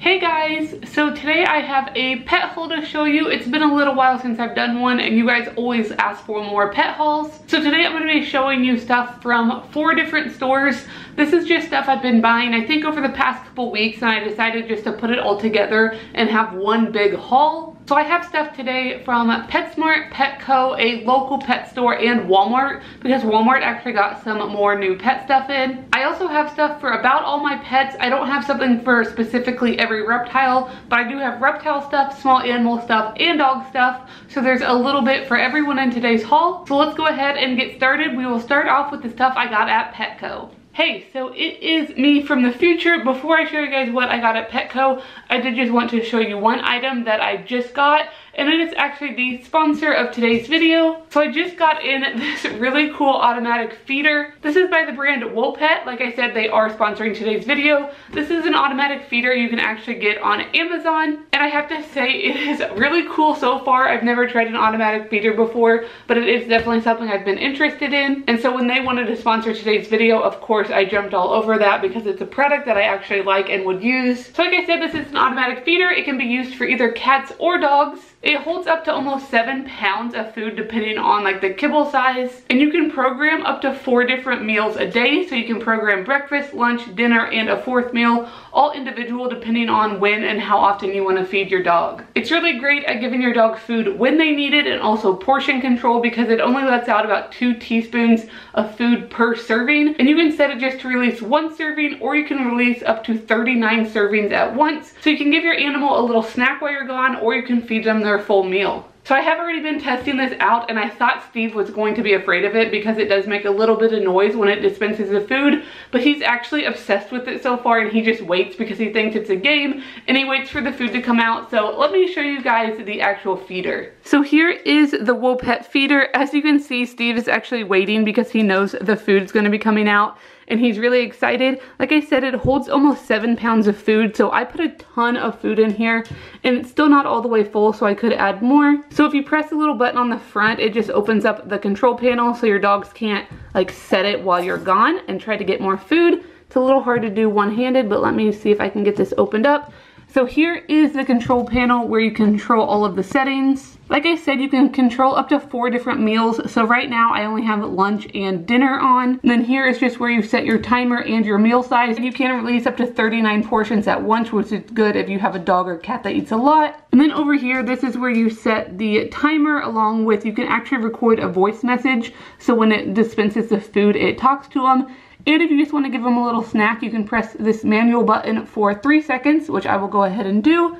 Hey guys, so today I have a pet haul to show you. It's been a little while since I've done one and you guys always ask for more pet hauls. So today I'm going to be showing you stuff from 4 different stores. This is just stuff I've been buying I think over the past couple weeks, and I decided just to put it all together and have one big haul. So I have stuff today from PetSmart, Petco, a local pet store, and Walmart, because Walmart actually got some more new pet stuff in. I also have stuff for about all my pets. I don't have something for specifically every reptile, but I do have reptile stuff, small animal stuff, and dog stuff. So there's a little bit for everyone in today's haul. So let's go ahead and get started. We will start off with the stuff I got at Petco. Hey, so it is me from the future. Before I show you guys what I got at Petco, I did just want to show you one item that I just got, and it is actually the sponsor of today's video. So I just got in this really cool automatic feeder. This is by the brand WOpet. Like I said, they are sponsoring today's video. This is an automatic feeder you can actually get on Amazon, and I have to say it is really cool so far. I've never tried an automatic feeder before, but it is definitely something I've been interested in. And so when they wanted to sponsor today's video, of course I jumped all over that because it's a product that I actually like and would use. So like I said, this is an automatic feeder. It can be used for either cats or dogs. It holds up to almost 7 pounds of food depending on like the kibble size, and you can program up to 4 different meals a day. So you can program breakfast, lunch, dinner, and a 4th meal, all individual depending on when and how often you want to feed your dog. It's really great at giving your dog food when they need it, and also portion control because it only lets out about 2 teaspoons of food per serving, and you can set it just to release 1 serving, or you can release up to 39 servings at once. So you can give your animal a little snack while you're gone, or you can feed them their full meal. So I have already been testing this out, and I thought Steve was going to be afraid of it because it does make a little bit of noise when it dispenses the food, but he's actually obsessed with it so far, and he just waits because he thinks it's a game, and he waits for the food to come out. So let me show you guys the actual feeder. So here is the WOpet feeder. As you can see, Steve is actually waiting because he knows the food's going to be coming out, and he's really excited. Like I said, it holds almost 7 pounds of food, so I put a ton of food in here, and it's still not all the way full, so I could add more. So if you press the little button on the front, it just opens up the control panel so your dogs can't like set it while you're gone and try to get more food. It's a little hard to do one-handed, but let me see if I can get this opened up. So here is the control panel where you control all of the settings. Like I said, you can control up to 4 different meals. So right now I only have lunch and dinner on. And then here is just where you set your timer and your meal size. You can release up to 39 portions at once, which is good if you have a dog or cat that eats a lot. And then over here, this is where you set the timer, along with you can actually record a voice message. So when it dispenses the food, it talks to them. And if you just want to give them a little snack, you can press this manual button for 3 seconds, which I will go ahead and do.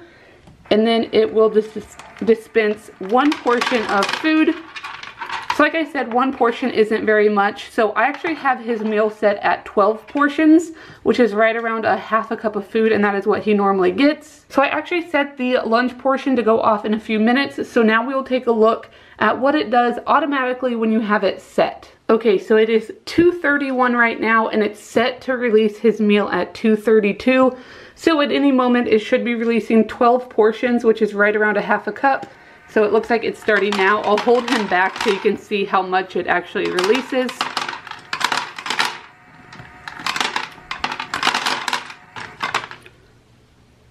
And then it will just dispense 1 portion of food. So like I said, 1 portion isn't very much. So I actually have his meal set at 12 portions, which is right around a half a cup of food, and that is what he normally gets. So I actually set the lunch portion to go off in a few minutes. So now we will take a look at what it does automatically when you have it set. Okay, so it is 2:31 right now, and it's set to release his meal at 2:32. So at any moment, it should be releasing 12 portions, which is right around a half a cup. So it looks like it's starting now. I'll hold him back so you can see how much it actually releases.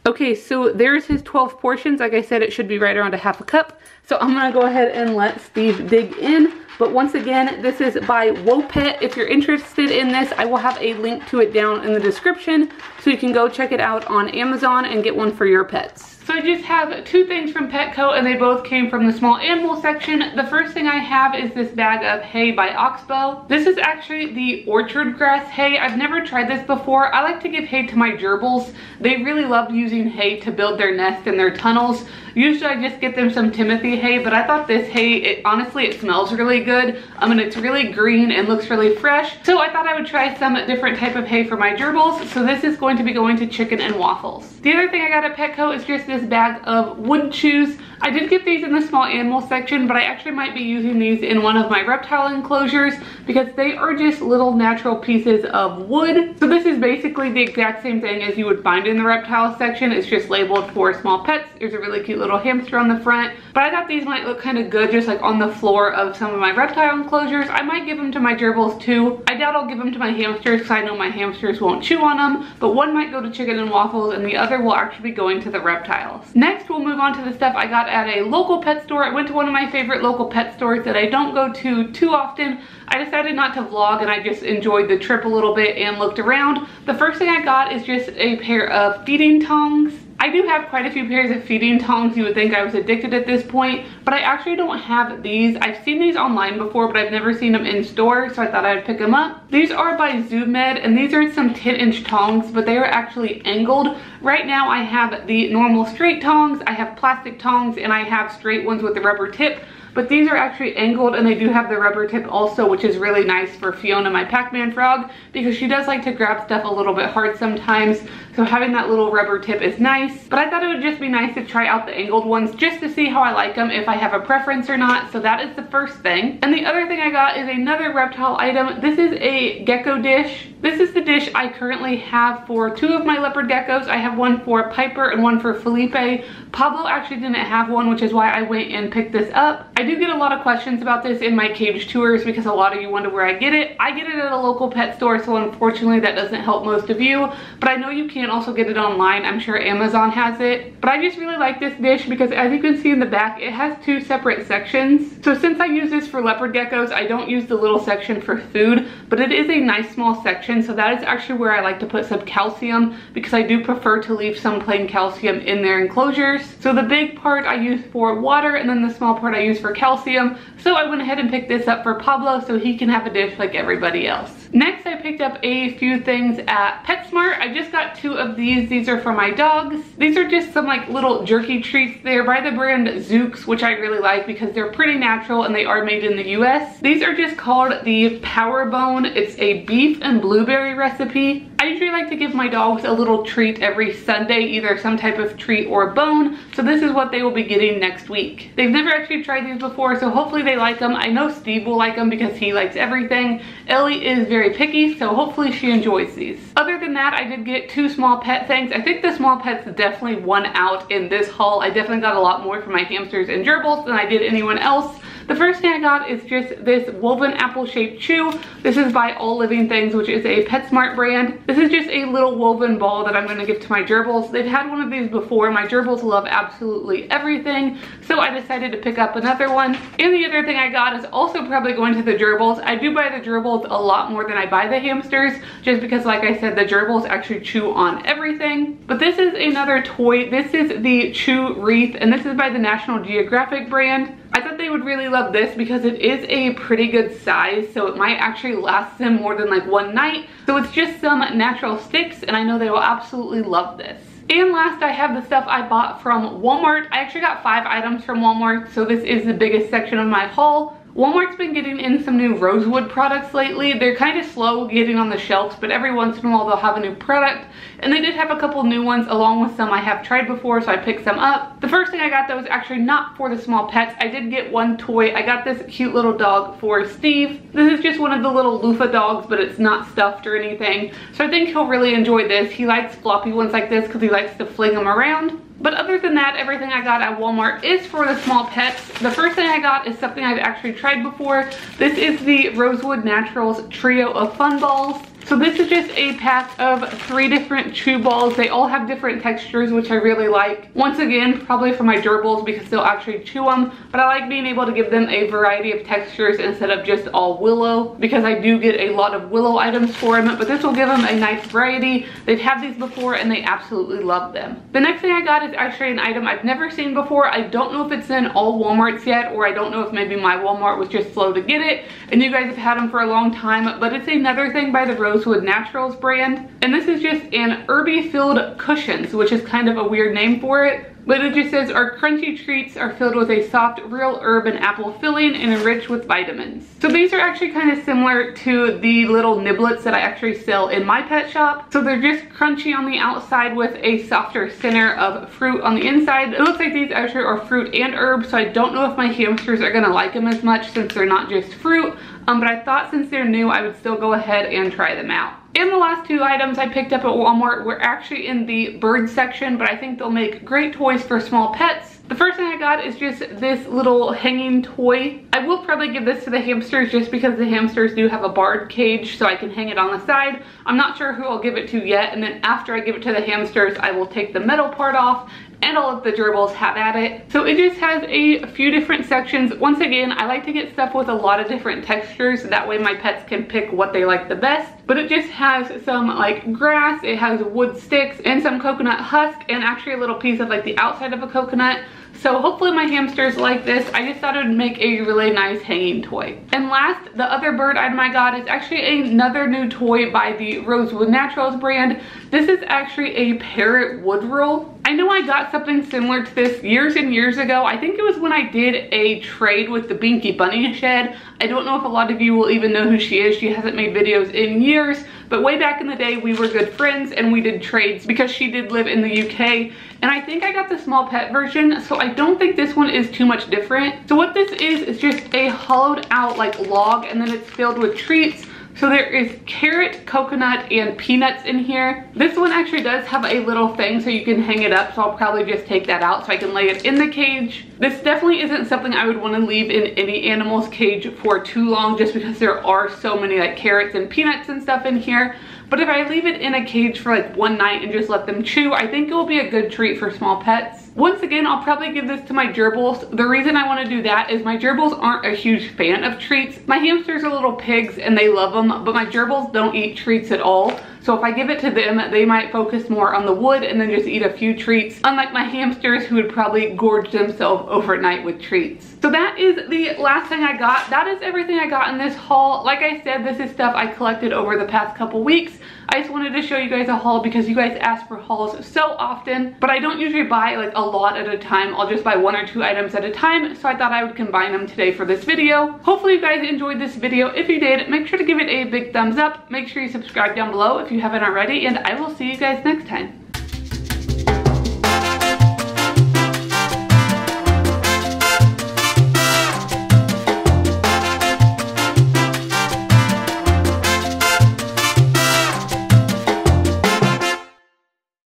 Okay, so there's his 12 portions. Like I said, it should be right around a half a cup. So I'm gonna go ahead and let Steve dig in. But once again, this is by WOpet. If you're interested in this, I will have a link to it down in the description, so you can go check it out on Amazon and get one for your pets. So I just have 2 things from Petco, and they both came from the small animal section. The first thing I have is this bag of hay by Oxbow. This is actually the orchard grass hay. I've never tried this before. I like to give hay to my gerbils. They really love using hay to build their nest and their tunnels. Usually I just get them some Timothy hay, but I thought this hay, honestly, it smells really good. And it's really green and looks really fresh. So I thought I would try some different type of hay for my gerbils. So this is going to be going to chicken and waffles. The other thing I got at Petco is just this this bag of wood chews. I did get these in the small animal section, but I actually might be using these in one of my reptile enclosures because they are just little natural pieces of wood. So this is basically the exact same thing as you would find in the reptile section. It's just labeled for small pets. There's a really cute little hamster on the front, but I thought these might look kind of good just like on the floor of some of my reptile enclosures. I might give them to my gerbils too. I doubt I'll give them to my hamsters because I know my hamsters won't chew on them, but one might go to chicken and waffles and the other will actually be going to the reptiles. Next, we'll move on to the stuff I got at a local pet store. I went to one of my favorite local pet stores that I don't go to too often. I decided not to vlog and I just enjoyed the trip a little bit and looked around. The first thing I got is just a pair of feeding tongs. I do have quite a few pairs of feeding tongs. You would think I was addicted at this point, but I actually don't have these. I've seen these online before, but I've never seen them in store, so I thought I'd pick them up. These are by ZooMed, and these are some 10-inch tongs, but they are actually angled. Right now I have the normal straight tongs, I have plastic tongs, and I have straight ones with the rubber tip. But these are actually angled and they do have the rubber tip also, which is really nice for Fiona, my Pac-Man frog, because she does like to grab stuff a little bit hard sometimes. So having that little rubber tip is nice. But I thought it would just be nice to try out the angled ones just to see how I like them, if I have a preference or not. So that is the first thing. And the other thing I got is another reptile item. This is a gecko dish. This is the dish I currently have for two of my leopard geckos. I have one for Piper and one for Felipe. Pablo actually didn't have one, which is why I went and picked this up. I do get a lot of questions about this in my cage tours because a lot of you wonder where I get it. I get it at a local pet store, so unfortunately that doesn't help most of you, but I know you can also get it online. I'm sure Amazon has it. But I just really like this dish because, as you can see in the back, it has two separate sections. So since I use this for leopard geckos, I don't use the little section for food, but it is a nice small section, so that is actually where I like to put some calcium because I do prefer to leave some plain calcium in their enclosures. So the big part I use for water and then the small part I use for calcium. So I went ahead and picked this up for Pablo so he can have a dish like everybody else. Next, I picked up a few things at PetSmart. I just got two of these. These are for my dogs. These are just some like little jerky treats. They're by the brand Zooks, which I really like because they're pretty natural and they are made in the US. These are just called the Power Bone. It's a beef and blueberry recipe. I usually like to give my dogs a little treat every Sunday, either some type of treat or bone. So this is what they will be getting next week. They've never actually tried these before, so hopefully they like them. I know Steve will like them because he likes everything. Ellie is very picky, so hopefully she enjoys these. Other than that, I did get two small pet things. I think the small pets definitely won out in this haul. I definitely got a lot more for my hamsters and gerbils than I did anyone else. The first thing I got is just this woven apple-shaped chew. This is by All Living Things, which is a PetSmart brand. This is just a little woven ball that I'm going to give to my gerbils. They've had one of these before. My gerbils love absolutely everything, so I decided to pick up another one. And the other thing I got is also probably going to the gerbils. I do buy the gerbils a lot more than I buy the hamsters, just because, like I said, the gerbils actually chew on everything. But this is another toy. This is the Chew Wreath, and this is by the National Geographic brand. I thought they would really love this because it is a pretty good size, so it might actually last them more than like one night. So it's just some natural sticks, and I know they will absolutely love this. And last, I have the stuff I bought from Walmart. I actually got 5 items from Walmart, so this is the biggest section of my haul. Walmart's been getting in some new rosewood products lately. They're kind of slow getting on the shelves, but every once in a while they'll have a new product. And they did have a couple new ones along with some I have tried before, so I picked some up. The first thing I got though was actually not for the small pets. I did get one toy. I got this cute little dog for Steve. This is just one of the little loofah dogs, but it's not stuffed or anything. So I think he'll really enjoy this. He likes floppy ones like this because he likes to fling them around. But other than that, everything I got at Walmart is for the small pets. The first thing I got is something I've actually tried before. This is the Rosewood Naturals Trio of Fun Balls. So this is just a pack of 3 different chew balls. They all have different textures, which I really like. Once again, probably for my gerbils because they'll actually chew them, but I like being able to give them a variety of textures instead of just all willow, because I do get a lot of willow items for them, but this will give them a nice variety. They've had these before and they absolutely love them. The next thing I got is actually an item I've never seen before. I don't know if it's in all Walmarts yet, or I don't know if maybe my Walmart was just slow to get it and you guys have had them for a long time, but it's another thing by the Rosewood Naturals brand, and this is just an herby filled cushions, which is kind of a weird name for it. but it just says our crunchy treats are filled with a soft real herb and apple filling and enriched with vitamins. So these are actually kind of similar to the little niblets that I actually sell in my pet shop. So they're just crunchy on the outside with a softer center of fruit on the inside. It looks like these actually are fruit and herbs, so I don't know if my hamsters are gonna like them as much since they're not just fruit. But I thought since they're new, I would still go ahead and try them out. And the last two items I picked up at Walmart were actually in the bird section, but I think they'll make great toys for small pets. The first thing I got is just this little hanging toy. I will probably give this to the hamsters just because the hamsters do have a barred cage, so I can hang it on the side. I'm not sure who I'll give it to yet, and then after I give it to the hamsters, I will take the metal part off and I'll let the gerbils have at it. So it just has a few different sections. Once again, I like to get stuff with a lot of different textures, that way my pets can pick what they like the best. But it just has some like grass, it has wood sticks and some coconut husk, and actually a little piece of like the outside of a coconut. So hopefully my hamsters like this. I just thought it would make a really nice hanging toy. And last, the other bird item I got is actually another new toy by the Rosewood Naturals brand. This is actually a parrot wood roll. I know I got something similar to this years and years ago. I think it was when I did a trade with the Binky Bunny Shed. I don't know if a lot of you will even know who she is. She hasn't made videos in years, but way back in the day we were good friends and we did trades because she did live in the UK. And I think I got the small pet version, so I don't think this one is too much different. So what this is just a hollowed out like log, and then it's filled with treats. So there is carrot, coconut, and peanuts in here. This one actually does have a little thing so you can hang it up, so I'll probably just take that out so I can lay it in the cage. This definitely isn't something I would want to leave in any animal's cage for too long, just because there are so many like carrots and peanuts and stuff in here. But if I leave it in a cage for like one night and just let them chew, I think it will be a good treat for small pets. Once again, I'll probably give this to my gerbils. The reason I want to do that is my gerbils aren't a huge fan of treats. My hamsters are little pigs and they love them, but my gerbils don't eat treats at all. So if I give it to them, they might focus more on the wood and then just eat a few treats, unlike my hamsters who would probably gorge themselves overnight with treats. So that is the last thing I got. That is everything I got in this haul. Like I said, this is stuff I collected over the past couple weeks. I just wanted to show you guys a haul because you guys ask for hauls so often, but I don't usually buy like a lot at a time. I'll just buy 1 or 2 items at a time, so I thought I would combine them today for this video. Hopefully you guys enjoyed this video. If you did, make sure to give it a big thumbs up. Make sure you subscribe down below if you haven't already, and I will see you guys next time.